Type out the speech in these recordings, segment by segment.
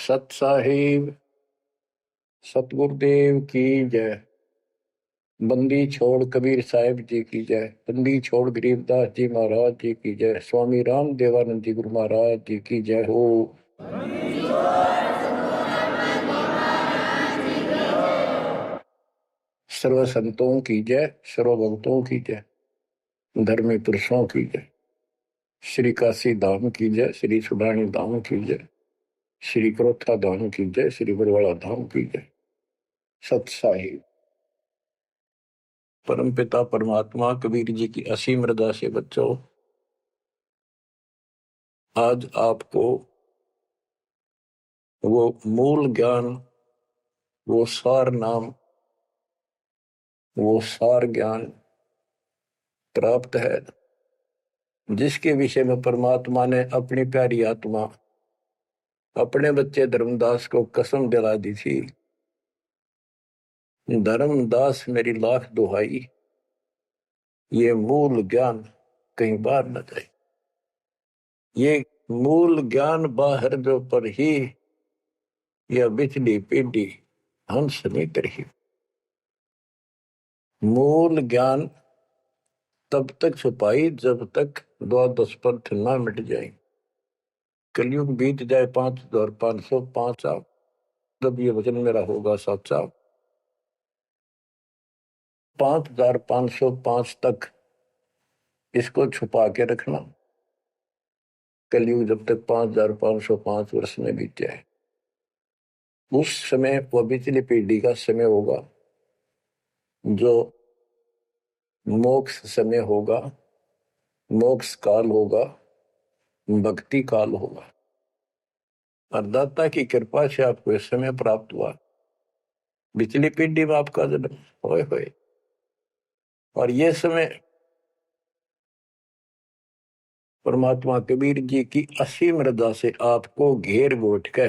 सत साहिब सतगुरुदेव की जय। बंदी छोड़ कबीर साहिब जी की जय। बंदी छोड़ गरीबदास जी महाराज जी की जय। स्वामी राम देवानंद जी गुरु महाराज जी की जय हो। सर्व संतों की जय, सर्व भक्तों की जय, धर्मी पुरुषों की जय। श्री काशी धाम की जय, श्री सुडानी धाम की जय, श्री क्रोथा धाम की जय, श्री बरवाड़ा धाम की जय। सत साहिब परम पिता परमात्मा कबीर जी की असीम रजा से बच्चों, आज आपको वो मूल ज्ञान, वो सार नाम, वो सार ज्ञान प्राप्त है जिसके विषय में परमात्मा ने अपनी प्यारी आत्मा अपने बच्चे धर्मदास को कसम दिला दी थी। धर्मदास मेरी लाख दुहाई, ये मूल ज्ञान कहीं बाहर न जाए। ये मूल ज्ञान बाहर जो पर ही यह बिजली पीढ़ी हंस नहीं रही। मूल ज्ञान तब तक छुपाई जब तक द्वादश पंथ ना मिट जाए। कलयुग बीत जाए 5505 साल, जब ये वचन मेरा होगा साचा। 5505 तक इसको छुपा के रखना। कलयुग जब तक 5505 वर्ष में बीत जाए, उस समय वह बिजली पीढ़ी का समय होगा जो मोक्ष समय होगा, मोक्ष काल होगा, भक्ति काल होगा। और दाता की कृपा से आपको इस समय प्राप्त हुआ। बिजली पीढ़ी में आपका जन्म होए होए, और ये समय परमात्मा कबीर जी की असीम रजा से आपको घेर गोट के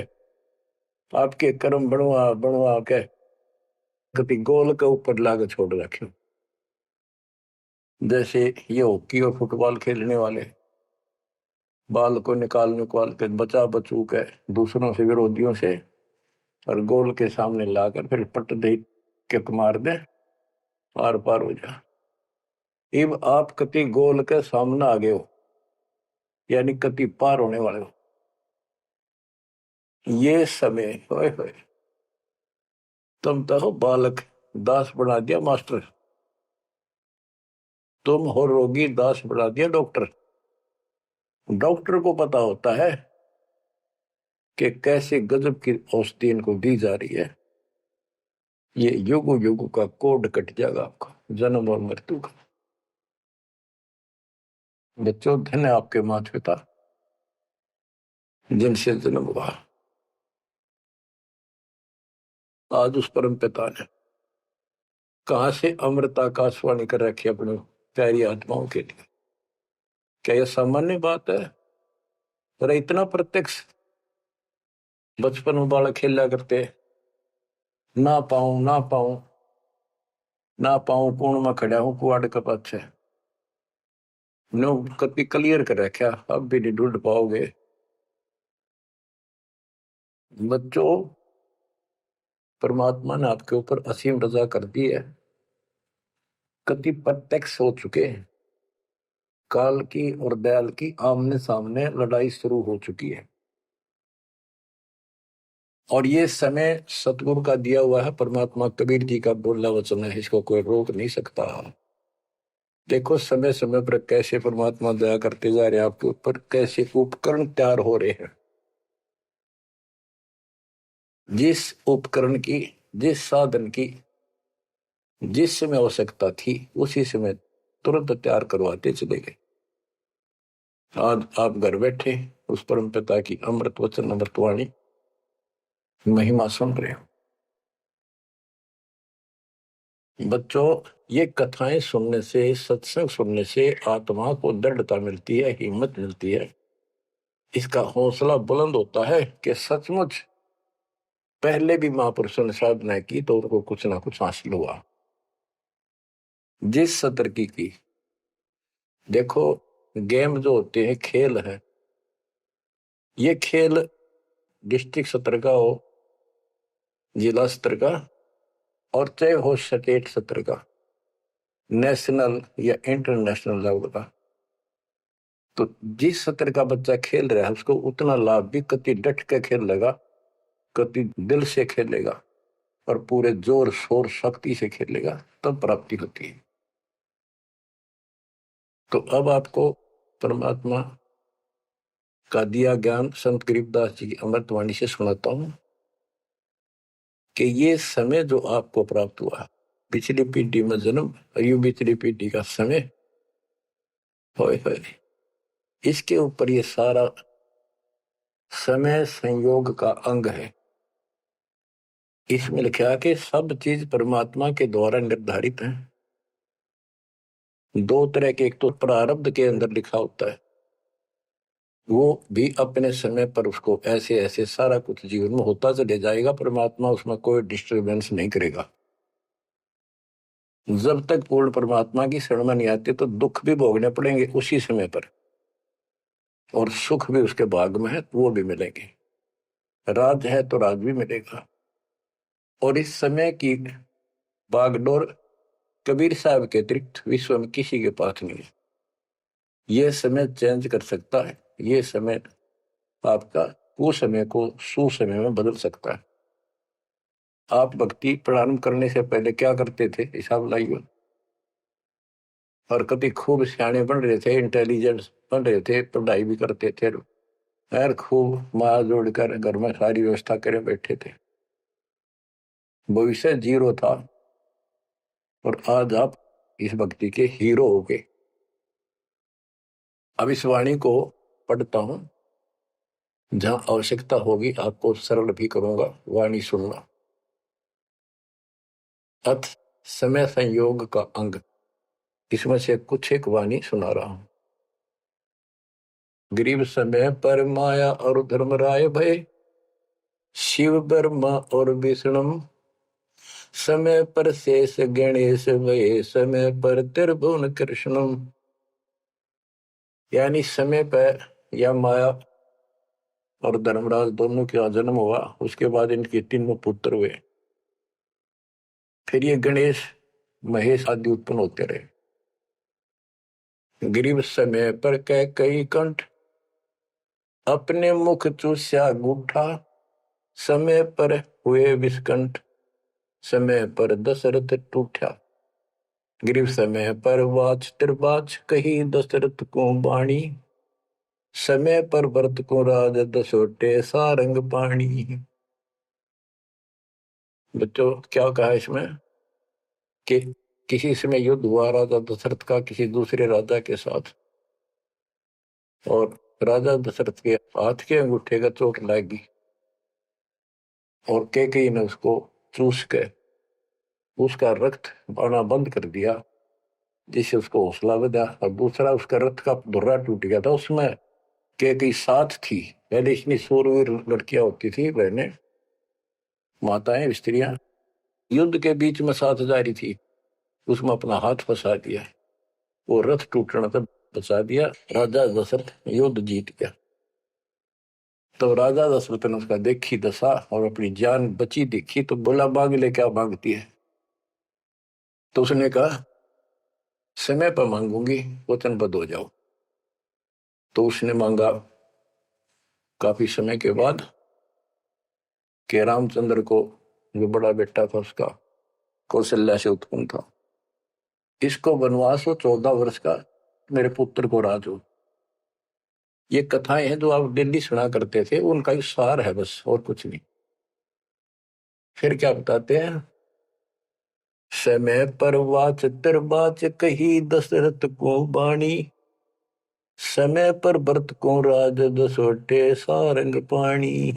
आपके कर्म बनवा बनवा के कभी गोल के ऊपर लाग छोड़ रखे। जैसे ये हॉकी और फुटबॉल खेलने वाले बाल को निकाल निकाल के बचा बचू के दूसरों से, विरोधियों से, और गोल के सामने लाकर फिर पट दे के मार दे, आर पार हो जा। अब आप कति गोल के सामने आ गए हो, यानी कति पार होने वाले हो। ये समय होए होए तुम तो बालक दास बना दिया मास्टर, तुम हो रोगी दास बना दिया डॉक्टर। डॉक्टर को पता होता है कि कैसे गजब की औषधि इनको दी जा रही है। ये युग युग का कोड कट जाएगा आपका, जन्म और मृत्यु का। बच्चों, धन है आपके माता पिता जिनसे जन्म हुआ। आज उस परम पिता ने कहां से अमृत आकाशवाणी कर रखी अपने प्यारी आत्माओं के लिए। क्या यह सामान्य बात है? पर इतना प्रत्यक्ष बचपन में बालक खेला करते, ना पाऊं ना पाऊं ना पाऊं, कौन में खड़ा हूं कुआड़ के पाछे नो कभी क्लियर कर रखा, अब भी नहीं ढूंढ पाओगे। बच्चों, परमात्मा ने आपके ऊपर असीम रजा कर दी है। कति प्रत्यक्ष हो चुके हैं। काल की और दयाल की आमने सामने लड़ाई शुरू हो चुकी है, और ये समय सतगुरु का दिया हुआ है। परमात्मा कबीर जी का बोला वचन है, इसको कोई रोक नहीं सकता। देखो समय समय पर कैसे परमात्मा दया करते जा रहे हैं आपके ऊपर, कैसे उपकरण तैयार हो रहे हैं। जिस उपकरण की, जिस साधन की जिस समय आवश्यकता थी, उसी समय तुरंत तैयार करवाते चले गए। आज आप घर बैठे उस परम पिता की अमृत वचन अमृतवाणी महिमा सुन रहे हो। बच्चों, ये कथाएं सुनने से, सत्संग सुनने से आत्मा को दृढ़ता मिलती है, हिम्मत मिलती है। इसका हौसला बुलंद होता है कि सचमुच पहले भी महापुरुषों ने साधना की तो उनको कुछ ना कुछ हासिल हुआ। जिस सत्र की देखो, गेम जो होते हैं, खेल है, ये खेल डिस्ट्रिक्ट स्तर का हो, जिला स्तर का, और चाहे हो स्टेट स्तर का, नेशनल या इंटरनेशनल लेवल का, तो जिस स्तर का बच्चा खेल रहा है उसको उतना लाभ भी कति डट के खेलेगा, कति दिल से खेलेगा और पूरे जोर शोर शक्ति से खेलेगा, तब प्राप्ति होती है। तो अब आपको परमात्मा का दिया ज्ञान संत गरीबदास जी की अमृतवाणी से सुनाता हूं कि ये समय जो आपको प्राप्त हुआ, पिछली पीढ़ी में जन्म और यू पिछली पीढ़ी का समय, होए इसके ऊपर ये सारा समय संयोग का अंग है। इसमें लिखा कि सब चीज परमात्मा के द्वारा निर्धारित है। दो तरह के, एक तो प्रारब्ध के अंदर लिखा होता है, वो भी अपने समय पर उसको ऐसे ऐसे सारा कुछ जीवन में होता चले जाएगा, परमात्मा उसमें कोई डिस्टरबेंस नहीं करेगा। जब तक पूर्ण परमात्मा की शरण में नहीं आते तो दुख भी भोगने पड़ेंगे उसी समय पर, और सुख भी उसके भाग में है तो वो भी मिलेंगे। राज है तो राज भी मिलेगा। और इस समय की बागडोर कबीर साहब के अतिरिक्त विश्व में किसी के पास नहीं है। ये समय चेंज कर सकता है, ये समय आपका कुसमय को सुसमय में बदल सकता है। आप भक्ति प्रारंभ करने से पहले क्या करते थे, हिसाब लाइए। और कभी खूब सियाने बन रहे थे, इंटेलिजेंस बन रहे थे, पढ़ाई भी करते थे, यार खूब माँ जोड़कर घर में सारी व्यवस्था करे बैठे थे, भविष्य जीरो था। और आज आप इस भक्ति के हीरो हो गए। अब इस वाणी को पढ़ता हूं, जहां आवश्यकता होगी आपको सरल भी करूंगा, वाणी सुनना। अथ समय संयोग का अंग, इसमें से कुछ एक वाणी सुना रहा हूं। गरीब समय पर माया और धर्मराय भय, शिव ब्रह्मा और विष्णु, समय पर शेष गणेश भय, समय पर त्रिभुवन कृष्ण। यानी समय पर या माया और धर्मराज दोनों का जन्म हुआ, उसके बाद इनके तीनों पुत्र हुए, फिर ये गणेश महेश आदि उत्पन्न होते रहे। गरीब समय पर कह कई कंठ, अपने मुख चूस्या गुठा, समय पर हुए विस्कंठ, समय पर दशरथ टूठा। गरीब समय पर वाच त्रिबाच, कही दशरथ को बाणी, समय पर भरत को राज दसोटे सारंग पाणी। बच्चों क्या कहा इसमें कि किसी समय युद्ध हुआ राजा दशरथ का किसी दूसरे राजा के साथ, और राजा दशरथ के हाथ के अंगूठे का चोट लगी और कैकेयी ने उसको चूस के उसका रक्त आना बंद कर दिया, जिससे उसको हौसला बढ़ा। और दूसरा उसका रथ का धुर्रा टूट गया था, उसमें कैकेयी साथ थी। पहले इतनी सूरवीर लड़कियां होती थी, बहनें माताएं स्त्रियां, युद्ध के बीच में साथ जा रही थी, उसमें अपना हाथ फंसा दिया, वो रथ टूटने तक बचा दिया, राजा दशरथ युद्ध जीत गया। तो राजा दशरथ ने उसका देखी दशा और अपनी जान बची देखी, तो बोला मांग ले, क्या मांगती है। तो उसने कहा समय पर मांगूंगी, वचनबद्ध हो जाओ। तो उसने मांगा काफी समय के बाद कि रामचंद्र को, जो बड़ा बेटा था उसका, कौशल्या से उत्पन्न था, इसको वनवास हो 14 वर्ष का, मेरे पुत्र को राज हो। ये कथाएं हैं जो आप दिल्ली सुना करते थे, उनका ही सार है बस, और कुछ नहीं। फिर क्या बताते हैं, समय पर वाच त्रिबाच, कही दशरथ को बाणी, समय पर भरत को राज दसोटे सारंग पाणी।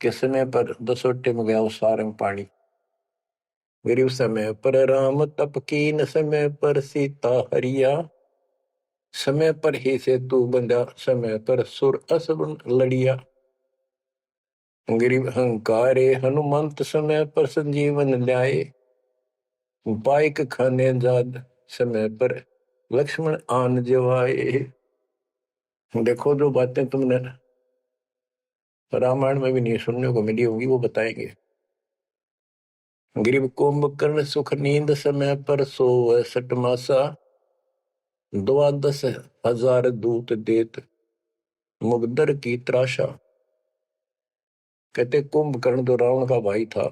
के समय पर दसोटे में गया वो सारंग पाणी। गरीब समय पर राम तप कीन, समय पर सीता हरिया, समय पर ही से तू बंधा, समय पर सुर असुर लड़िया। गरीब अहंकारे हनुमंत, समय पर संजीवन ल्याए, बाइक खाने जाद, समय पर लक्ष्मण आन जवाए। देखो जो बातें तुमने रामायण में भी नहीं सुनने को मिली होगी, वो बताएंगे। गिरीब कुंभकर्ण सुख नींद समय पर सोवै सठ मासा, 12,000 दूत देत मुगदर की त्राशा। कहते कुंभकर्ण जो रावण का भाई था,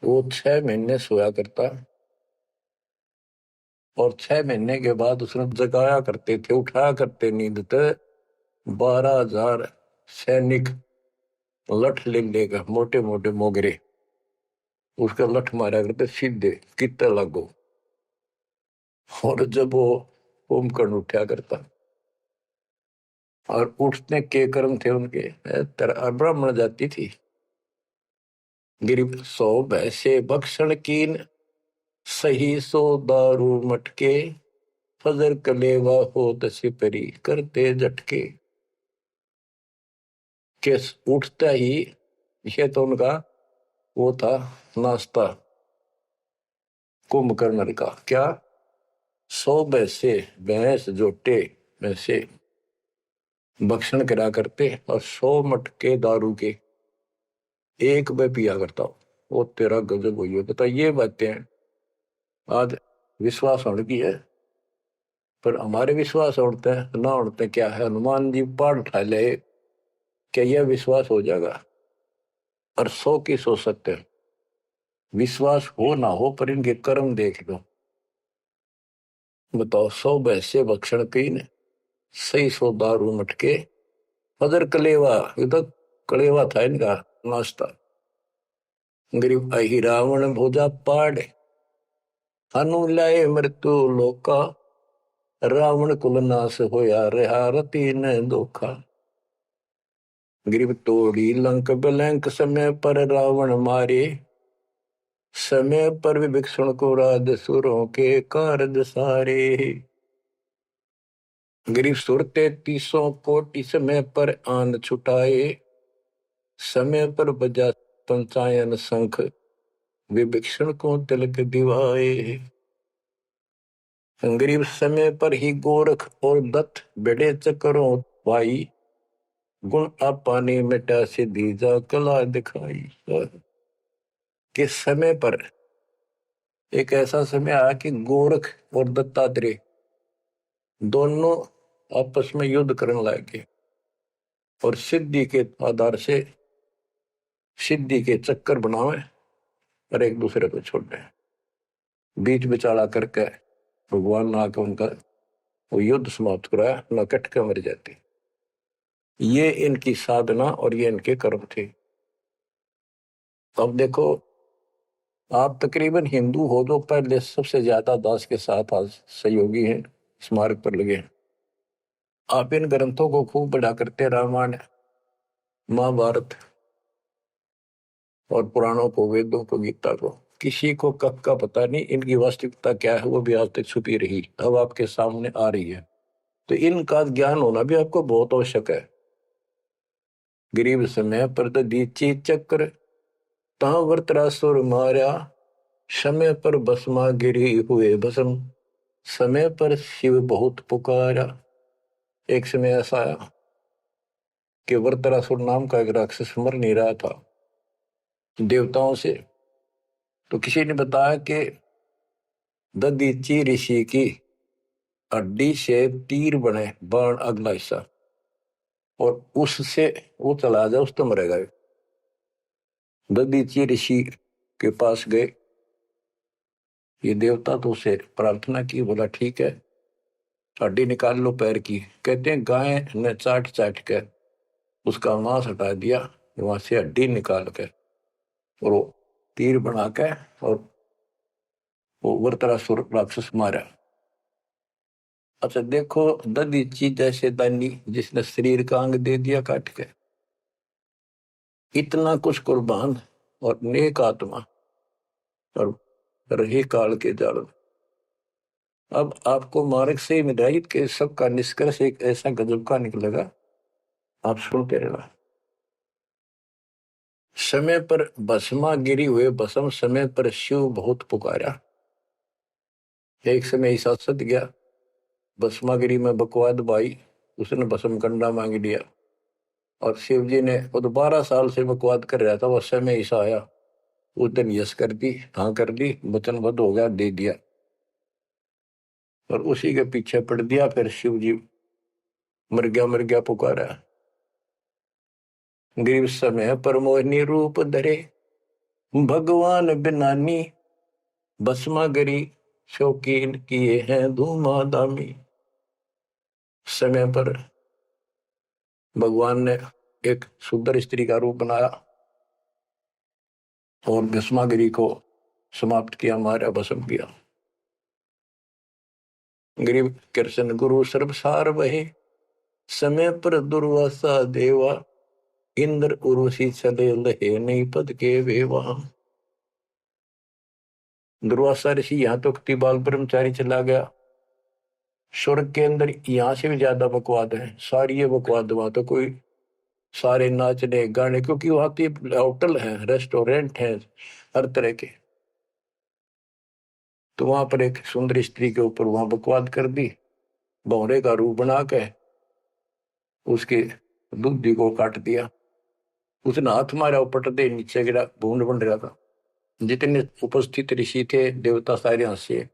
वो 6 महीने सोया करता, और 6 महीने के बाद उसने जगाया करते थे, उठाया करते नींद ते 12,000 सैनिक लठ ले लेकर, मोटे मोटे मोगरे, उसका लठ मारा करते सीधे कितने लागो। और जब वो कुंभकर्ण उठा करता, और उठने के कर्म थे उनके, ब्राह्मण जाति थी। गिरिब सो भैसे भक्षण कीन, सही सो दारू मटके, फजर कलेवा हो सिपरी करते झटके। के उठता ही, ये तो उनका वो था नाश्ता कुंभकर्ण का। क्या? 100 भैंसे, भैंस जोटे भैंसे भक्षण करा करते, और 100 मटके दारू के एक में पिया करता। वो तेरा गजब हुई है। बता, ये बातें आज विश्वास होने की है, पर हमारे विश्वास उड़ते हैं ना उड़ते क्या है। हनुमान जी पहाड़ उठा ले, क्या यह विश्वास हो जाएगा? और 100 की सो सकते हैं, विश्वास हो ना हो, पर इनके कर्म देख लो। बताओ, 100 भैंसे भक्षण कीन, सही 100 दारू मटके, फजर कलेवा, ये तो कलेवा था इनका नाश्ता। गरीब अहि रावण भोजा पाड़, हनु लाए मृत्यु लोका, रावण कुल नाश होया रहा रति न धोखा। गरीब तोड़ी लंक बिलंक, समय पर रावण मारे, समय पर विभीषण को राज सुरों के कारज सारे। गरीब सुर 33 कोटि, समय पर आन छुटाए, समय पर बजा पंचायन शंख, विभीषण को तिलक दिवाए। गरीब समय पर ही गोरख और दत्त बेड़े चक्रों भाई, गुण आपाने मिटा से दीजा कला दिखाई। कि समय पर एक ऐसा समय आया कि गोरख और दत्तात्रेय दोनों आपस में युद्ध करने लगे, और सिद्धि के आधार से सिद्धि के चक्कर बनावे और एक दूसरे को छोड़े। बीच बिचारा करके भगवान ने आके उनका वो युद्ध समाप्त कराया, न कट के मर जाते। ये इनकी साधना और ये इनके कर्म थे। अब देखो, आप तकरीबन हिंदू हो जो पहले सबसे ज्यादा दास के साथ आज सहयोगी हैं, स्मारक पर लगे हैं। आप इन ग्रंथों को खूब पढ़ा करते, रामायण महाभारत और पुराणों को, वेदों को, गीता को। किसी को कब का पता नहीं, इनकी वास्तविकता क्या है वो भी आज तक छुपी रही, अब आपके सामने आ रही है। तो इनका ज्ञान होना भी आपको बहुत आवश्यक है। गरीब समय पर दीची चक्र, ता वर्तरासुर मारा, समय पर भस्मा गिरी हुए भस्म, समय पर शिव बहुत पुकारा। एक समय ऐसा आया कि वर्तरासुर नाम का एक राक्षस मर नहीं रहा था देवताओं से, तो किसी ने बताया कि ददीची ऋषि की हड्डी से तीर बने बाण अगला हिस्सा, और उससे वो चला जाए उस तो मरेगा। ददीची ऋषि के पास गए, ये देवता तो उसे प्रार्थना की, बोला ठीक है हड्डी निकाल लो पैर की। कहते हैं गाय ने चाट चाट कर उसका मांस हटा दिया, वहां से हड्डी निकाल कर और वो तीर बना के और वो वृत्रासुर राक्षस मारा। अच्छा देखो, ददीची जैसे दानी जिसने शरीर का अंग दे दिया काट के, इतना कुछ कुर्बान और नेक आत्मा और रही काल के जाल में। अब आपको मार्ग से हिदायत के सबका निष्कर्ष एक ऐसा गजब का निकलेगा, आप सुनते रहना। समय पर भस्मा गिरी हुए भस्म, समय पर शिव बहुत पुकारा। एक समय ऐसा सत गया, भस्मागिरी में बकवाद भाई, उसने भस्म कंडा मांग लिया। और शिव जी ने वो तो 12 साल से बकवाद कर रहा था, वो समय ऐसा आया, उस दिन यस कर दी, हाँ कर दी, वचनबद्ध हो गया, दे दिया, और उसी के पीछे पड़ दिया। फिर शिव जी मर गया पुकारा। ग्रीव समय पर मोहिनी रूप धरे, भगवान बिनानी, भस्मागरी शौकीन किए हैं धूमाधामी। समय पर भगवान ने एक सुंदर स्त्री का रूप बनाया और भस्मागिरी को समाप्त किया, मारा, भस्म किया। गरीब कृष्ण गुरु सर्वसार वहे, समय पर दुर्वासा देवा, इंद्र उर्वशी चले लहे, नहीं पद के वेवा। दुर्वासा ऋषि यहाँ तो बाल ब्रह्मचारी चला गया, स्वर्ग के अंदर यहाँ से भी ज्यादा बकवाद है, सारी ये बकवाद। वहां तो कोई सारे नाचने गाने, क्योंकि वहां तो होटल है, रेस्टोरेंट है, हर तरह के। तो वहां पर एक सुंदर स्त्री के ऊपर वहां बकवाद कर दी, भौरे का रूप बना के उसके दूधी को काट दिया। उसने हाथ मारा, पट दे नीचे गिरा, भूड बन रहा था। जितने उपस्थित ऋषि थे, देवता, सारे हंसे,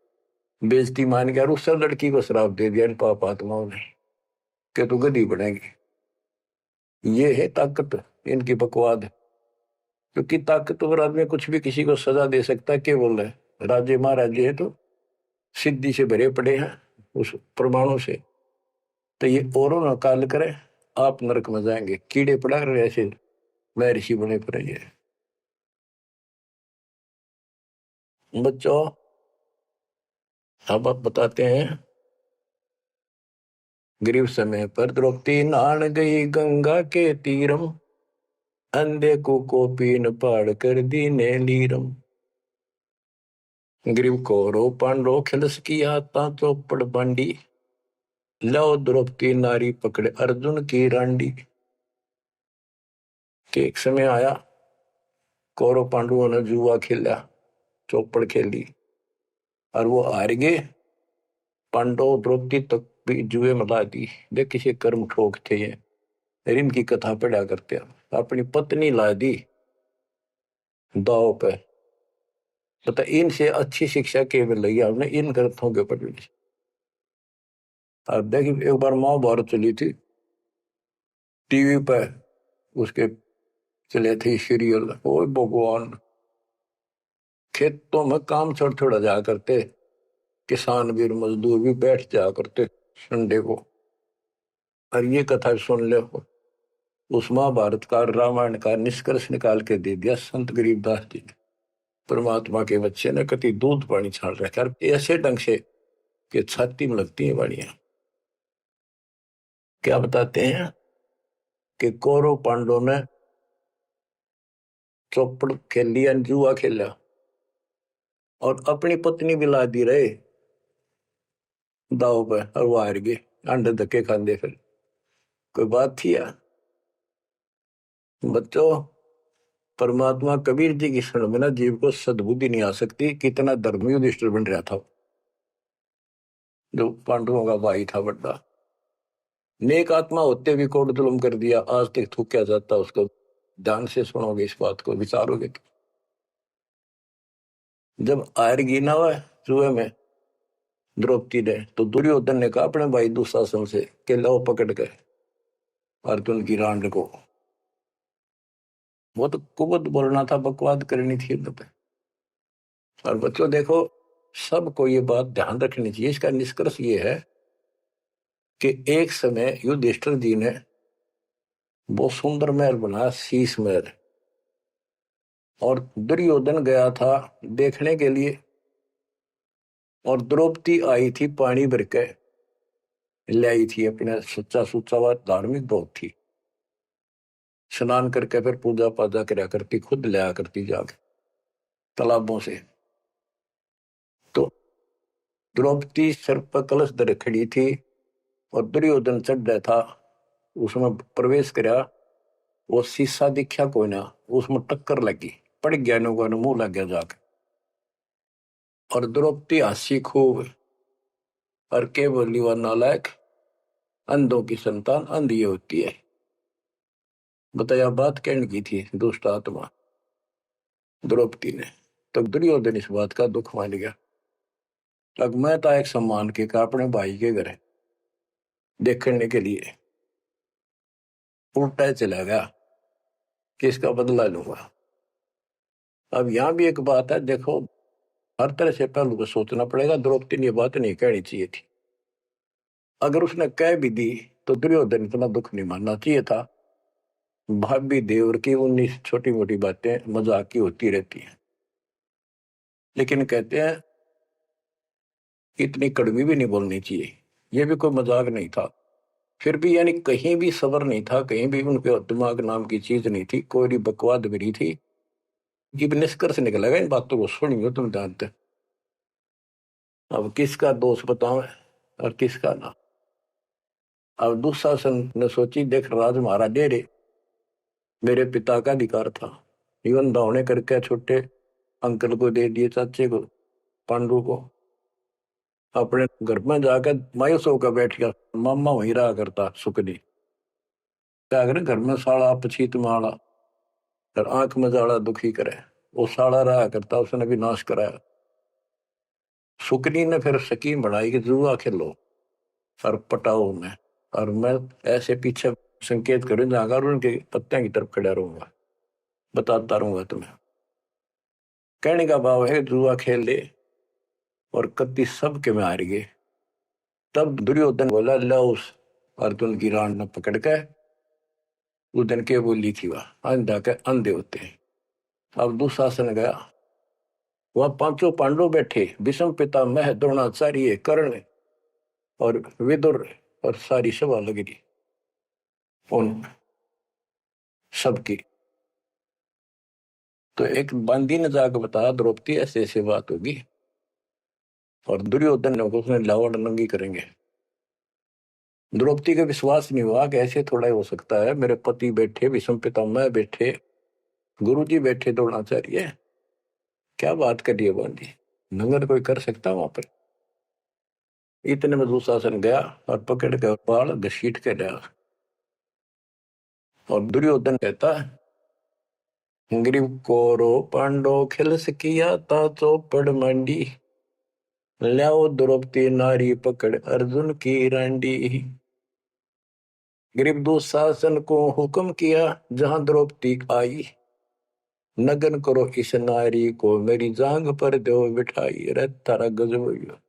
बेइज्जती मान गया, और उस लड़की को श्राप दे दिया इन पाप आत्माओं ने कि तू गधी बनेगी। ये है ताकत इनकी बकवाद। क्योंकि ताकतवर आदमी कुछ भी किसी को सजा दे सकता है, केवल है राजे महाराजे है तो सिद्धि से भरे पड़े हैं उस प्रमाणों से। तो ये औरों न काल करे, आप नरक में जाएंगे, कीड़े पड़ा रहे ऐसे महर्षि बने पड़े। ये बच्चों अब आप बताते हैं, ग्रीव समय पर द्रौपदी नहान गई गंगा के तीरम, अंधे को कोपीन पाड़ कर दीने लीरम। ग्रीव कौरव पांडव खिलस किया ता चौपड़ बांडी, लो द्रौपदी नारी पकड़े अर्जुन की रांडी। के एक समय आया, कौरव पांडवों ने जुआ खेला, चौपड़ खेली, और वो हार गए। पांडव द्रौपदी तक भी जुए में ला दी। देख किसी कर्म ठोक थे ये, रिम की कथा पढ़ा करते हैं। अपनी पत्नी ला दी दाव पे। बता, इनसे अच्छी शिक्षा के मिल रही है हमने इन ग्रंथों के पढ़ने से। अब देखिए, एक बार महाभारत चली थी टीवी पे, उसके चले थे सीरियल। ओ भगवान, खेतों में काम छोड़ छोड़ा जा करते, किसान भी और मजदूर भी बैठ जा करते संडे को, और ये कथा सुन ले। उस महाभारत का, रामायण का निष्कर्ष निकाल के दे दिया संत गरीबदास जी ने। परमात्मा के बच्चे ने कति दूध पानी छाल रखा, और ऐसे ढंग से कि छाती में लगती है वाणियां। क्या बताते हैं कि कौरव पांडव ने चौपड़ खेल लिया, जुआ खेला, और अपनी पत्नी भी ला दी रहे दाव पे, और वो हार गए, अंडे धक्के खांदे। फिर कोई बात थी यार बच्चों। परमात्मा कबीर जी की शरण में ना जीव को सद्बुद्धि नहीं आ सकती। कितना धर्मी युधिष्ठिर बन रहा था, जो पांडवों का भाई था बड़ा, नेक आत्मा होते भी कोट जुल्म कर दिया, आज तक थूका जाता उसको। ध्यान से सुनोगे, इस बात को विचारोगे तो। जब आयरगी ना हुआ जुए में द्रौपदी ने, तो दुर्योधन ने कहा अपने भाई दुशासन से कि लो पकड़ के अर्जुन की रांड को। वो तो कुबत बोलना था, बकवाद करनी थी तो पे। और बच्चों देखो, सबको ये बात ध्यान रखनी चाहिए। इसका निष्कर्ष ये है कि एक समय युधिष्ठिर जी ने बहुत सुंदर महल बनाया, शीश महल, और दुर्योधन गया था देखने के लिए, और द्रौपदी आई थी पानी भर के लाई थी अपने, सच्चा सुच्चा हुआ, धार्मिक बहुत थी। स्नान करके फिर पूजा पाजा कराया करती, खुद लाया करती जाके तालाबों से। तो द्रौपदी सिर पर कलश धरे खड़ी थी, और दुर्योधन चढ़ रहा था, उसमें प्रवेश कराया। वो शीशा दिखा कोई ना, उसमें टक्कर लगी, पड़ गया, मुंह लग गया जाके। और द्रौपदी हंसी खूब, और के बोली, वह नालायक, अंधों की संतान अंधी होती है। बताया बात कहने की थी दुष्ट आत्मा द्रौपदी ने। तो दुर्योधन इस बात का दुख मान गया। अब मैं था एक सम्मान के का अपने भाई के घर देखने के लिए उल्टा चला गया कि इसका बदला लूंगा। अब यहाँ भी एक बात है, देखो हर तरह से पहलू को सोचना पड़ेगा। द्रौपदी ने ये बात नहीं कहनी चाहिए थी। अगर उसने कह भी दी तो दुर्योधन इतना दुख नहीं मानना चाहिए था। भाभी देवर की 19 छोटी मोटी बातें मजाक की होती रहती हैं, लेकिन कहते हैं इतनी कड़वी भी नहीं बोलनी चाहिए। ये भी कोई मजाक नहीं था। फिर भी यानी कहीं भी सबर नहीं था, कहीं भी उनके दिमाग नाम की चीज नहीं थी, कोई बकवाद भी नहीं थी। ये भी निष्कर्ष निकलेगा इन बातों को सुनियो तुम जानते। अब किसका दोष बताओ और किसका ना। अब दुशासन ने सोची देख राज महाराज डेरे मेरे पिता का अधिकार था, जीवन दावने करके छोटे अंकल को दे दिए, चाचे को पांडु को। अपने घर में जाकर मायूस होकर बैठ गया। मामा वहीं रहा करता सुकनी। क्या करे घर में साड़ा पछीत माड़ा और आंख में जाड़ा दुखी करे। वो साड़ा रहा करता, उसने भी नाश कराया। सुकनी ने फिर स्कीम बनाई कि जुआ खेलो और पटाओ में, और मैं ऐसे पीछे संकेत करूं जाकर उनके पत्तियां की तरफ खड़ा रहूंगा, बताता रहूंगा तुम्हें। कहने का भाव है जुआ खेल ले और कत्ती सबके में हार गए। तब दुर्योधन बोला लो उस अर्जुन की रान न पकड़ के। उस दिन के बोली थी वह अंधा के अंधे होते हैं। अब दुशासन गया, वह पांचों पांडव बैठे, भीष्म पितामह द्रोणाचार्य कर्ण और विदुर, और सारी सभा लग रही उन सबकी। तो एक बंदी ने जाकर बताया द्रौपदी ऐसे ऐसे बात होगी, और दुर्योधन ने उसने लावण नंगी करेंगे। द्रौपदी का विश्वास नहीं हुआ कि ऐसे थोड़ा ही हो सकता है। मेरे पति बैठे, भीष्म पितामह बैठे, गुरुजी बैठे, द्रोणाचार्य, क्या बात करिए बंदी, नंगर कोई कर सकता वहां पर। इतने में दुशासन गया और पकड़ के बाल घसीट के लिया। और दुर्योधन कहता ग्रीव कोरो पांडो खिलस किया ता चौपड़ मंडी, ल्याओ द्रौपदी नारी पकड़ अर्जुन की रांडी। ग्रीव दुशासन को हुक्म किया जहां द्रौपदी आई, नगन करो इस नारी को मेरी जांग पर दो बिठाई। अरे थारा गजब हो गया,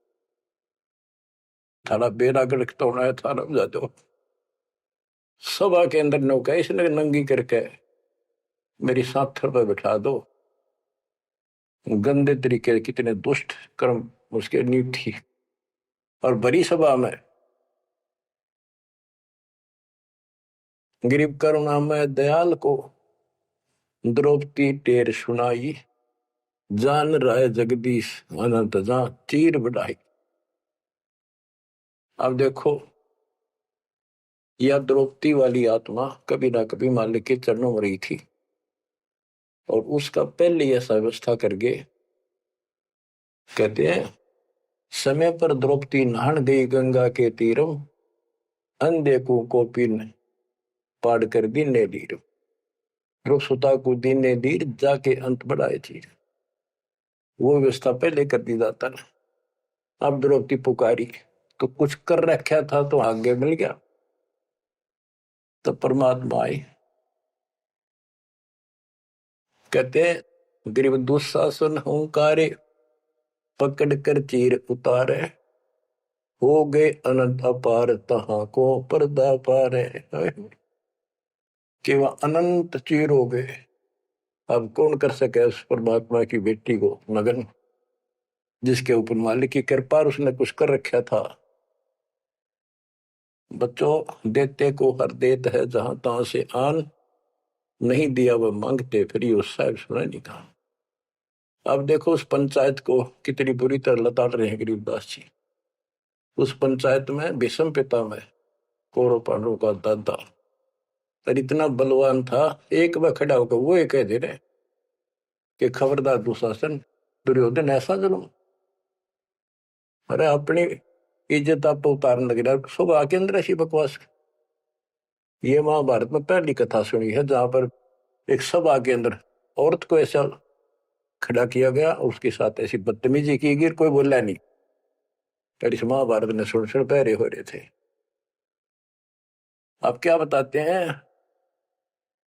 थारा बेरा गड़क तो होना है, थारा बजा दो। सभा के अंदर नौका इसने नंगी करके मेरी साथर पर बिठा दो। गंदे तरीके, कितने दुष्ट कर्म उसके नींव थी। और बड़ी सभा में गरीब करुणा में दयाल को द्रौपदी टेर सुनाई, जान राय जगदीश अनंत जा चीर बढ़ाई। अब देखो यह द्रौपदी वाली आत्मा कभी ना कभी मालिक के चरणों में रही थी, और उसका पहले ऐसा व्यवस्था करके कहते हैं समय पर द्रौपदी नहान गई गंगा के तीरम, अंधे को कोपिन पाड़ कर दीने लीर, सुता को दीने लीर जाके अंत बढ़ाए चीर। वो व्यवस्था पहले कर दी जाता ना। अब द्रौपदी पुकारी तो कुछ कर रखा था तो आगे मिल गया। तो परमात्मा आई, कहते हैं गरीब दुशासन हुंकारे, पकड़ कर चीर उतारे, हो गए अनंत अपार तहां को पर्दा पारे। कि वह अनंत चीर हो गए। अब कौन कर सके उस परमात्मा की बेटी को नगन, जिसके ऊपर मालिक की कृपा उसने कुछ कर रखा था। बच्चों देते को हर देत है जहां तहां से आन, नहीं दिया वह मांगते फिर उस साहब सुना नहीं कहा। अब देखो उस पंचायत को कितनी बुरी तरह लताड़ रहे हैं गरीबदास जी। उस पंचायत में भीष्म पितामह कौरव पांडवों का दादा और इतना बलवान था, एक बार खड़ा होकर वो ये कह दे रहे कि खबरदार दुशासन, दुर्योधन ऐसा जुल्म। अरे अपनी इज्जत आप उतारने लग रहा, सुबह के अंदर ऐसी बकवास। ये महाभारत में पहली कथा सुनी है जहां पर एक सभा के अंदर औरत को ऐसा खड़ा किया गया और उसके साथ ऐसी बदतमीजी की गई, कोई बोला नहीं। इस महाभारत ने सुन सुन पहरे हो रहे थे। आप क्या बताते हैं?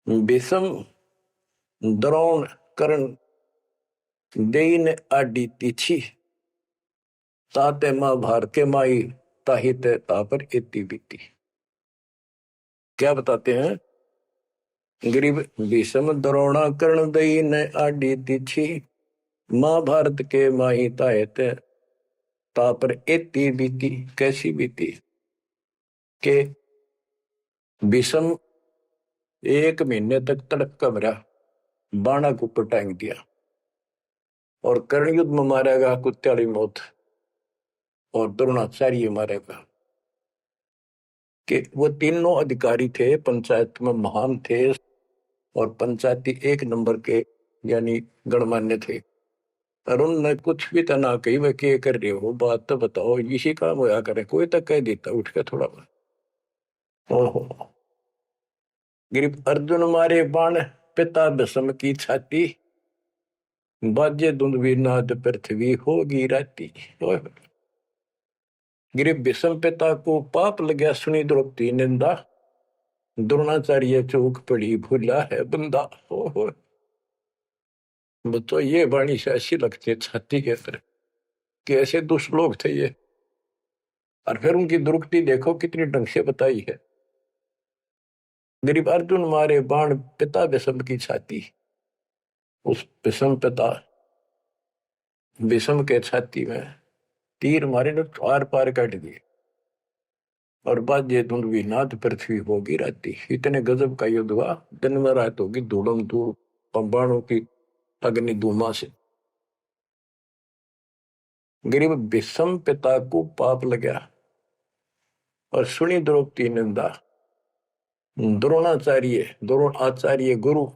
भीष्म द्रोण कर्ण देइन आडी तीछी ताते महाभारत के माई ताहित तापर इति बीती। क्या बताते हैं? गरीब भीष्म द्रोणा कर्ण देइन आडी तीछी महाभारत के माही ताहित तापर इति बीती। कैसी बीती? के भीष्म 1 महीने तक तड़प कमरा बाणा को ऊपर टांग दिया और कर्ण युद्ध में मारेगा कुत्त्याली मौत और द्रोणाचार्य मारेगा। कि वो तीनों अधिकारी थे, पंचायत में महान थे और पंचायती 1 नंबर के यानी गणमान्य थे। और उनने कुछ भी तना कही वह क्या कर रहे हो, बात तो बताओ, इसी काम होया करे। कोई तक कह देता उठ के थोड़ा बहुत। ओहो, गिरिप अर्जुन मारे बाण पिता भीष्म की छाती बाजे धुंधवी नाद पृथ्वी होगी राती। गिरिप भीष्म पिता को पाप लगा सुनी द्रौपदी निंदा द्रोणाचार्य चौक पड़ी भूला है बंदा। ओहो, बच्चों ये वाणी से ऐसी लगती है छाती के अंदर कि ऐसे दुष्ट लोग थे ये। और फिर उनकी दुर्गति देखो कितनी ढंग से बताई है। गरीब अर्जुन मारे बाण पिता भीष्म की छाती, उस भीष्म पिता भीष्म के छाती में तीर मारे ने आर पार काट दिए और बाजे धुंधवी नाद पृथ्वी होगी राती। इतने गजब का युद्ध हुआ, दिन में रात होगी धूड़म धूड़ बाणों की अग्नि धूमा से। गरीब भीष्म पिता को पाप लगा और सुनी द्रौपदी निंदा द्रोण आचार्य गुरु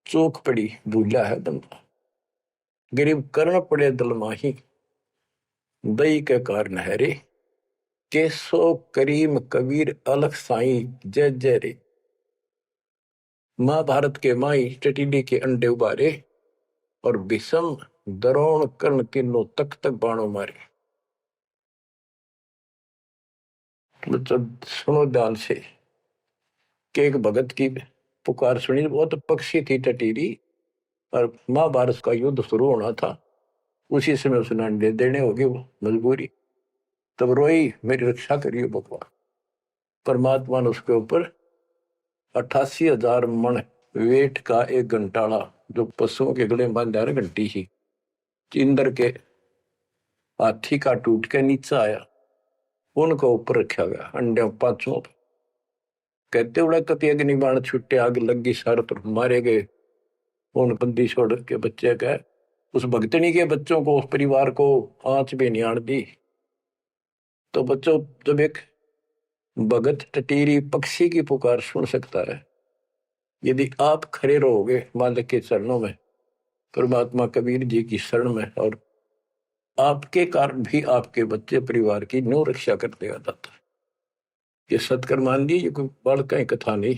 चौक पड़ी भूला है बंदा। गरीब कर्ण पड़े दल माही दई के कारण है रे केसो करीम कबीर अलख साई जय जय रे। महाभारत के माई टटीडी के अंडे उबारे और भीष्म द्रोण कर्ण तीनों तक तक बाणों मारे। बच्चों सुनो ध्यान से कि एक भगत की पुकार सुनी। बहुत पक्षी थी टटीरी और महाभारत का युद्ध शुरू होना था, उसी समय उसने अंडे देने होगी, वो मजबूरी। तब रोई मेरी रक्षा करिए भगवान। परमात्मा ने उसके ऊपर 88,000 मन वेट का एक घंटाड़ा जो पशुओं के गले में बांधा घंटी ही इंद्र के हाथी का टूट के नीचे आया, उनको ऊपर रखा गया अंडे 5 कहते उड़ा कति अग्नि बाण छुट्टे आग लगी सारे तरफ मारे गए। उन बंदी छोड़ के बच्चे का उस भगतनी के बच्चों को उस परिवार को आंच भी नहीं आन दी। तो बच्चों जब एक भगत टटीरी पक्षी की पुकार सुन सकता है, यदि आप खड़े रहोगे मालिक के चरणों में, परमात्मा कबीर जी की शरण में, और आपके कारण भी आपके बच्चे परिवार की न्यू रक्षा कर देगा दाता। ये सत्कर मान ली, ये कोई बड़ कहीं कथा नहीं,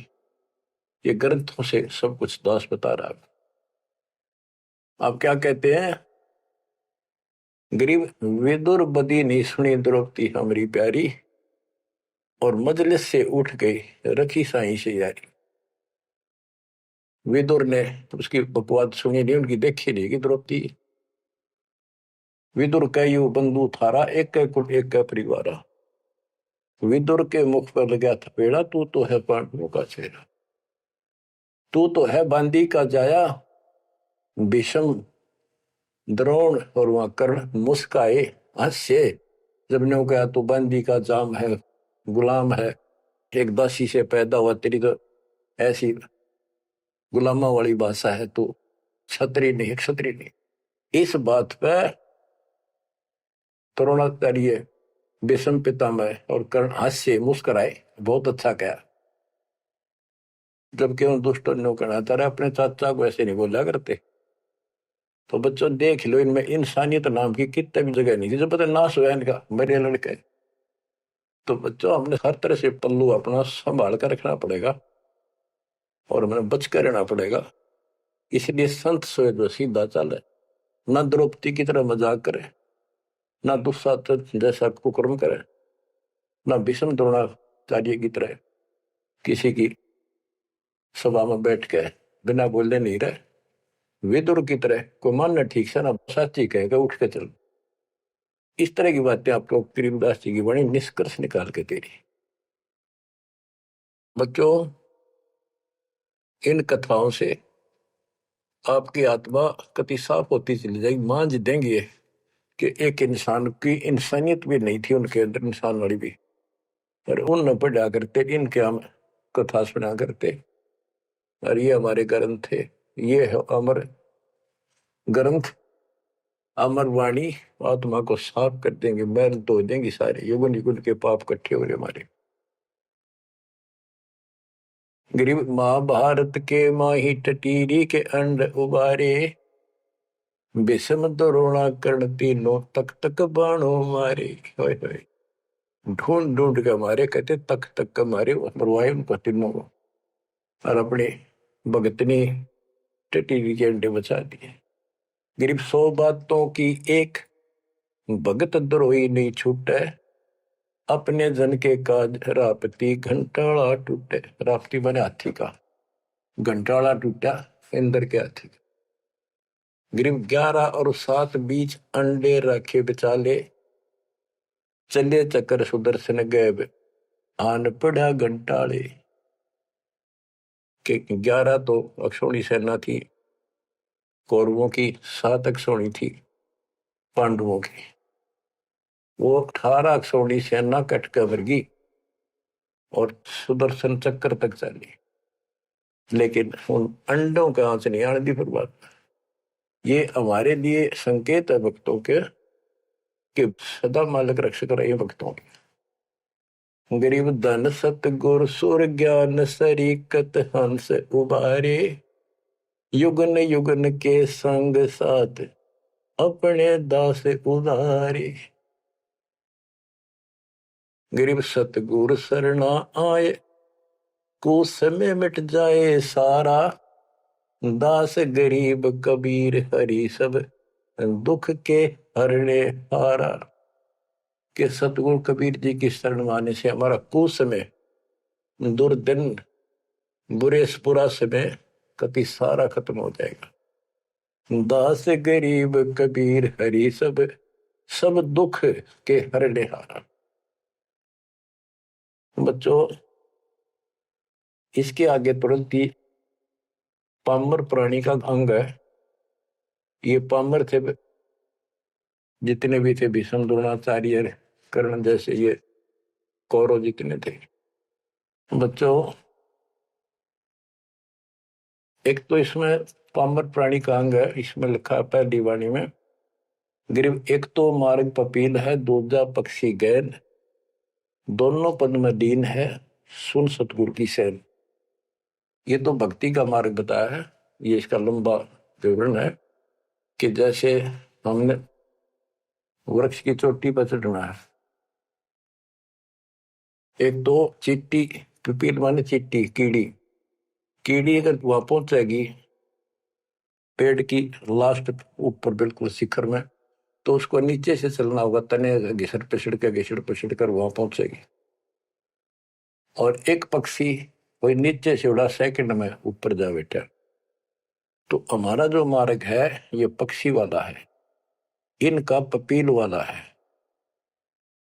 ये ग्रंथों से सब कुछ दास बता रहा है। आप क्या कहते हैं? गरीब विदुर बदी नहीं सुनी द्रौपदी हमारी प्यारी और मजलिस से उठ गई रखी साई से यारी। विदुर ने उसकी बकवाद सुनी नहीं, उनकी देखी नहीं कि द्रौपदी। विदुर कयु बंधु थारा एक कुट एक परिवारा। विदुर के मुख पर लगा थपेड़ा, तू तो है पांडवों का चेहरा, तू तो है बांदी का जाया। भीष्म द्रोण और वहां कर्ण मुस्काए हास्य जब ने कहा तू बांदी का जाम है, गुलाम है, एक दासी से पैदा हुआ, तेरी तो ऐसी गुलामा वाली भाषा है, तो क्षत्रिय नहीं, क्षत्रिय नहीं। इस बात पर द्रोणाचार्य भीष्म पितामह और कर्ण हास्य मुस्कुराए, बहुत अच्छा कहा। जबकि उन दुष्टों ने कहना था अपने चाचा को ऐसे नहीं बोला करते। तो बच्चों देख लो, इनमें इंसानियत नाम की कितने भी जगह नहीं थी। जो पता नाश हुआ इनका, मेरे लड़के तो बच्चों हमने हर तरह से पल्लू अपना संभाल कर रखना पड़ेगा और हमें बच कर रहना पड़ेगा। इसलिए संत सोए जो सीधा चले, ना द्रौपदी की तरह मजाक करे, ना दुस्साहस जैसा कुकर्म करे, ना भीष्म द्रोणाचार्य की तरह किसी की सभा में बैठ के बिना बोले नहीं रहे। विदुर की तरह कोई मानना ठीक से ना साची कहेगा उठ के चल। इस तरह की बातें आपको गरीबदास जी की बड़ी निष्कर्ष निकाल के दे रही। बच्चों इन कथाओं से आपकी आत्मा कति साफ होती चली जाएगी। मांझ देंगे कि एक इंसान की इंसानियत भी नहीं थी उनके अंदर, इंसान वाली भी, पर उन न पढ़ा करते, इनके हम कथा सुना करते। और ये हमारे ग्रंथ थे, ये है अमर ग्रंथ, अमर वाणी आत्मा को साफ कर देंगे, मैल धो देंगे सारे युगन युगन के पाप इकट्ठे हो रहे हमारे। गरीब महाभारत के माही टटीरी के अंड उबारे, विषम द्रोणा कर्ण तीनों तक तक बाणों मारे। होय होय, ढूंढ ढूंढ के मारे, कहते तक तक के मारे, मरवाए उनको तीनों को, और अपने भगतनी टटीरी के अंडे बचा दिए। गरीब 100 बातों की एक, भगत द्रोही नहीं छूटे, अपने जन के काज रापती घंटाला टूटे। रापती बने हाथी का, घंटाला टूटा इंद्र के हाथी का। गरीब 11 और 7 बीच अंडे रखे बिचाले, चले चक्कर सुदर्शन गैब आन पड़ा घंटाले। के 11 तो अक्षौणी सेना थी कौरवों की, 7 अक्षौणी थी पांडवों की। वो 18 अक्षौणी सेना कट कर वर्गी और सुदर्शन चक्कर तक चली, लेकिन उन अंडों का आंच नहीं आने दी। फिर बात ये हमारे लिए संकेत है भक्तों के कि सदा मालिक रक्षक रहे भक्तों के। गरीब धन सतगुर सुर ज्ञान सरीकत हंस उबारे, युगन युगन के संग साथ अपने दास उदारे। गरीब सतगुर सरना आए, कुछ समय मिट जाए सारा, दास गरीब कबीर हरि सब दुख के हरने हारा। के सतगुरु कबीर जी की शरण माने से हमारा कुछ समय, दुर्दिन, बुरा समय कति सारा खत्म हो जाएगा। दास गरीब कबीर हरि सब सब दुख के हरने हारा। बच्चों इसके आगे तुरंत ही पामर प्राणी का अंग है। ये पामर थे जितने भी थे, भीष्म द्रोणाचार्य कर्ण जैसे ये कौरव जितने थे। बच्चों एक तो इसमें पामर प्राणी का अंग है, इसमें लिखा है पहली वाणी में, गरीब एक तो मार्ग पपील है, दूजा पक्षी गैन, दोनों पद में दीन है, सुन सतगुरु की सैन। ये तो भक्ति का मार्ग बताया है। ये इसका लंबा विवरण है कि जैसे हमने वृक्ष की चोटी पर चढ़ना है, एक तो चीटी, पिपील माने चीटी, कीड़ी, कीड़ी अगर वहां पहुंचेगी पेड़ की लास्ट ऊपर बिल्कुल शिखर में, तो उसको नीचे से चलना होगा, तने घिसड़ पिसड़ कर वहां पहुंचेगी। और एक पक्षी कोई नीचे से उड़ा सेकंड में ऊपर जा बैठा। तो हमारा जो मार्ग है ये पक्षी वाला है, इनका पपील वाला है।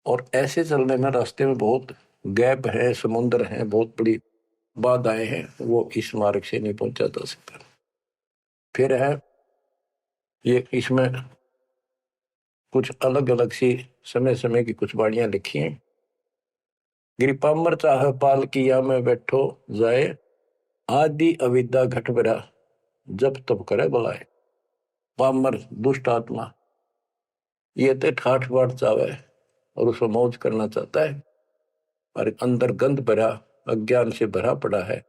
और ऐसे चलने में रास्ते में बहुत गैप है, समुद्र है, बहुत बड़ी बाधाएं हैं, वो इस मार्ग से नहीं पहुंचा जा सकता। फिर है ये, इसमें कुछ अलग अलग सी समय समय की कुछ वाणियां लिखी हैं। गिरिपामर चाह पाल किया में बैठो जाए, आदि अविद्या घट बरा जब तब करे बुलाए। पामर दुष्ट आत्मा ये तो ठाठ बाट चावे और उसको मौज करना चाहता है, और अंदर गंध भरा अज्ञान से भरा पड़ा है,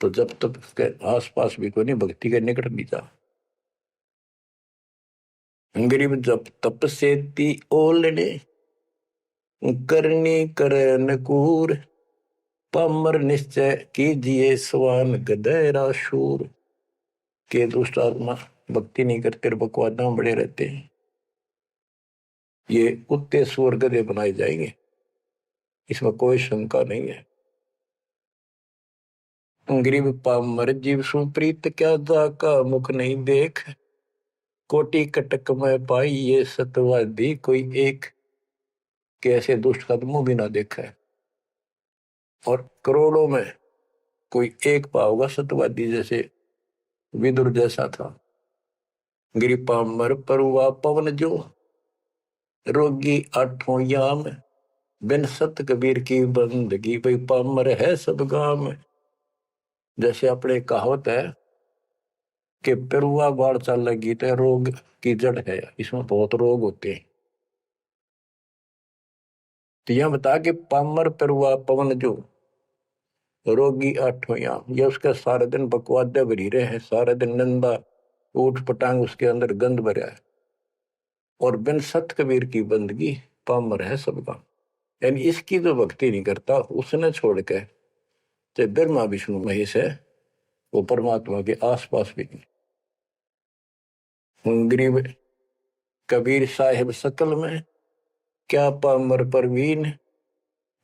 तो जब तक उसके आसपास भी कोई नहीं, भक्ति के निकट भी जा। गरीब जब तप से ती ओलने, करनी करे नकूर, पामर निश्चय कीजिए स्वान गधेरा शूर। के दुष्ट आत्मा भक्ति नहीं करते और बकवादा में बड़े रहते हैं, ये कुत्ते सुअर गधे बनाए जाएंगे, इसमें कोई शंका नहीं है। गरीब पामर जीव सुप्रीत क्या जाका मुख नहीं देख, कोटि कटक में पाई ये सतवादी कोई एक। के ऐसे दुष्ट का तो मुंह भी ना देखा है, और करोड़ों में कोई एक पाओगा सतवादी जैसे विदुर जैसा था। गिरी पामर परुआ पवन जो, रोगी आठों याम, बिन सत कबीर की बंदगी भाई पामर है सब गाम। जैसे अपने कहावत है कि पेरुआ बाढ़ चल लगी तो रोग की जड़ है, इसमें बहुत रोग होते हैं। तो यह बता के पामर पेरुआ पवन जो, रोगी आठों याम, ये उसका सारा दिन बकवादे भरी रहे हैं, सारा दिन नंदा ऊट पटांग उसके अंदर गंद भरा है। और बिन सत कबीर की बंदगी पामर है सबका, यानी इसकी जो भक्ति नहीं करता उसने छोड़ के चाहे ब्रह्मा विष्णु महेश है, वो परमात्मा के आसपास भी नहीं। गरीब कबीर साहिब सकल में क्या पामर परवीन,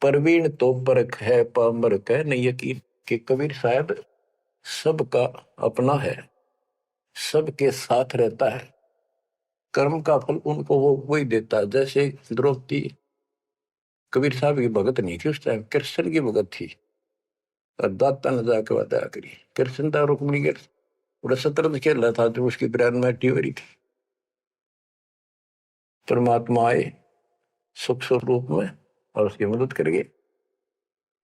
परवीन तो परख है पामर कह नहीं यकीन। कि कबीर साहब सबका अपना है, सबके साथ रहता है, कर्म का फल उनको वो वही देता है। जैसे द्रौपदी कबीर साहब की भगत नहीं थी, उस टाइम कृष्ण की भगत थी, और दाता ने जाके बताया करी कृष्ण था रुक्मिणी के पूरा शतरंज खेल रहा था जो उसकी ब्रेन में हो रही थी। परमात्मा आए सुख स्वरूप में और उसकी मदद करेंगे।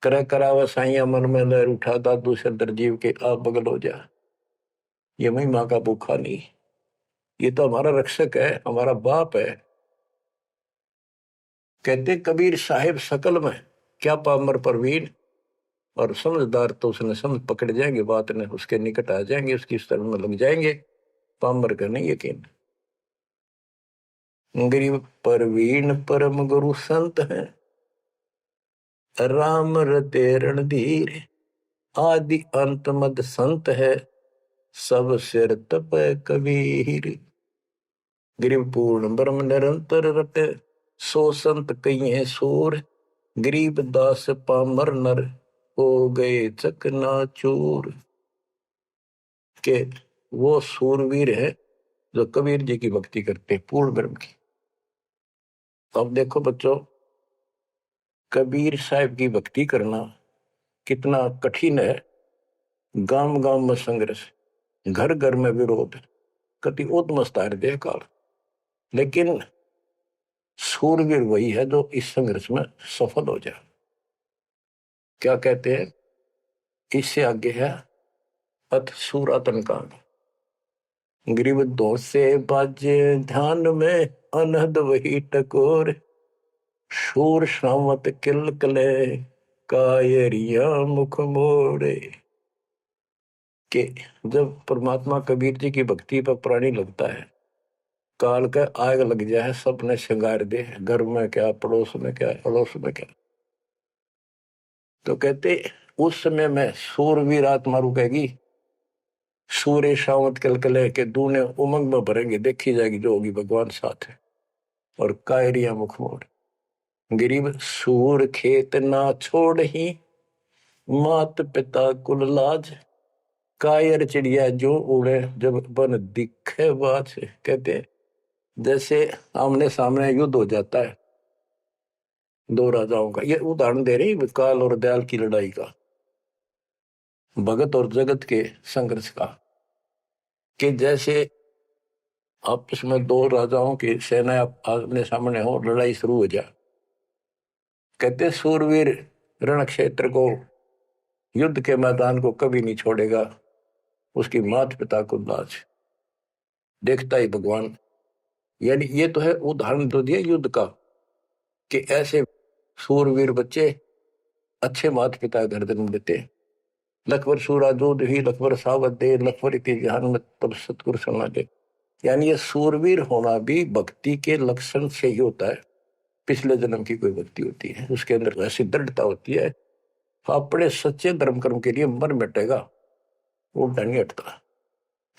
करे करावा साइया मन में लहर उठा दादू से दरजीव के आप बगल हो जा। ये महिमा का भूखा नहीं, ये तो हमारा रक्षक है, हमारा बाप है। कहते कबीर साहिब सकल में क्या पामर परवीन, और समझदार तो उसने समझ पकड़ जाएंगे, बात ने उसके निकट आ जाएंगे, उसकी शरण में लग जाएंगे। पामर का नहीं यकीन। गरीब परवीन परम गुरु संत है, राम रते रणधीर, आदि अंत मद संत है, सब सिर तप कबीर। गरीब पूर्ण ब्रह्म निरंतर रटे, सो संत कहिए सूर, गरीब दास पामर नर हो गए चकनाचूर। के वो सूरवीर है जो कबीर जी की भक्ति करते पूर्ण ब्रह्म की। अब देखो बच्चों, कबीर साहब की भक्ति करना कितना कठिन है। गांव गांव में संघर्ष, घर घर में विरोध, कति उद्मस्तार दे काल, लेकिन सूरवीर वही है जो इस संघर्ष में सफल हो जाए। क्या कहते हैं, इससे आगे है अथ सूरातन कांड। गरीब दो से बाजे ध्यान में, अनहद वही टकोर, शूर शामत किल कले, कायरिया मुख मोड़े। कि जब परमात्मा कबीर जी की भक्ति पर प्राणी लगता है, काल का आग लग जाए, सबने श्रृंगार दे, घर में क्या पड़ोस में क्या अड़ोस में क्या। तो कहते उस समय में सूरवीर आत्मा रुकेगी, सूर्य शावत कलकले के दूने उमंग में भरेंगे, देखी जाएगी जो होगी भगवान साथ है। और कायरिया मुख मोड़, गरीब सूर खेत ना छोड़ ही, मात पिता कुल लाज, कायर चिड़िया जो उड़े जब बन दिखे बाज। कहते जैसे आमने सामने युद्ध हो जाता है दो राजाओं का, ये उदाहरण दे रही काल और दयाल की लड़ाई का, भगत और जगत के संघर्ष का। कि जैसे आपस में दो राजाओं की सेना आमने सामने हो, लड़ाई शुरू हो जाए, कहते सूरवीर रण क्षेत्र को, युद्ध के मैदान को कभी नहीं छोड़ेगा, उसकी मात पिता को लाज, देखता ही भगवान। यानी ये तो है उदाहरण तो दिया युद्ध का, कि ऐसे सूरवीर बच्चे अच्छे मात पिता घर जन्म देते। लखवर सूरा जोध ही लखवर सावत दे, लखवर इति जहान में तब सतगुरु सुना दे। यानी ये सूरवीर होना भी भक्ति के लक्षण से ही होता है। पिछले जन्म की कोई भक्ति होती है, उसके अंदर ऐसी दृढ़ता होती है, अपने सच्चे धर्म कर्म के लिए मर मिटेगा, वो नहीं हटता।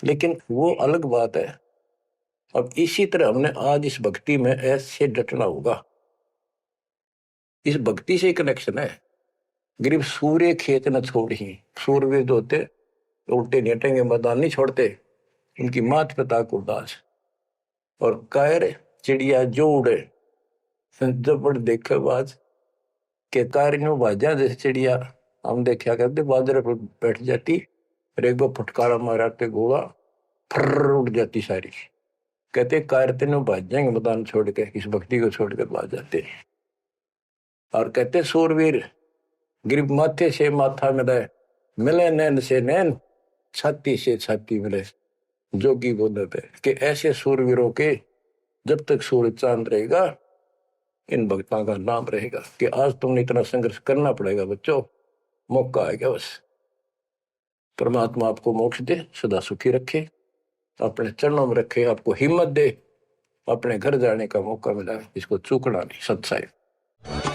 लेकिन वो अलग बात है। अब इसी तरह हमने आज इस भक्ति में ऐसे डटना होगा, इस भक्ति से कनेक्शन है। गरीब सूर्य खेत न छोड़ ही, सूर्यवीर होते उल्टे नेटेंगे मैदान नहीं छोड़ते, उनकी मात पिता को दास। और कायर चिड़िया जो उड़े, जब बड़ देखे बाज के कारियों बाजा जैसे चिड़िया हम देखा करते, बाजरे पर बैठ जाती और एक बार फटकारा माराते गोला फर उड़ जाती सारी। कहते कार तेनों भाज जाएंगे मैदान छोड़ के, इस भक्ति को छोड़कर भाज जाते। और कहते सूरवीर गिरब माथे से माथा मिले, मिले नैन से नैन, छाती से छाती मिले, जोगी बोलते थे कि ऐसे सूरवीरों के जब तक सूरज चांद रहेगा, इन भक्तों का नाम रहेगा। कि आज तुमने इतना संघर्ष करना पड़ेगा बच्चों, मौका आएगा बस। परमात्मा आपको मोक्ष दे, सदा सुखी रखे, अपने चरणों में रखे, आपको हिम्मत दे, अपने घर जाने का मौका मिला, इसको चूकना नहीं। सत्साई।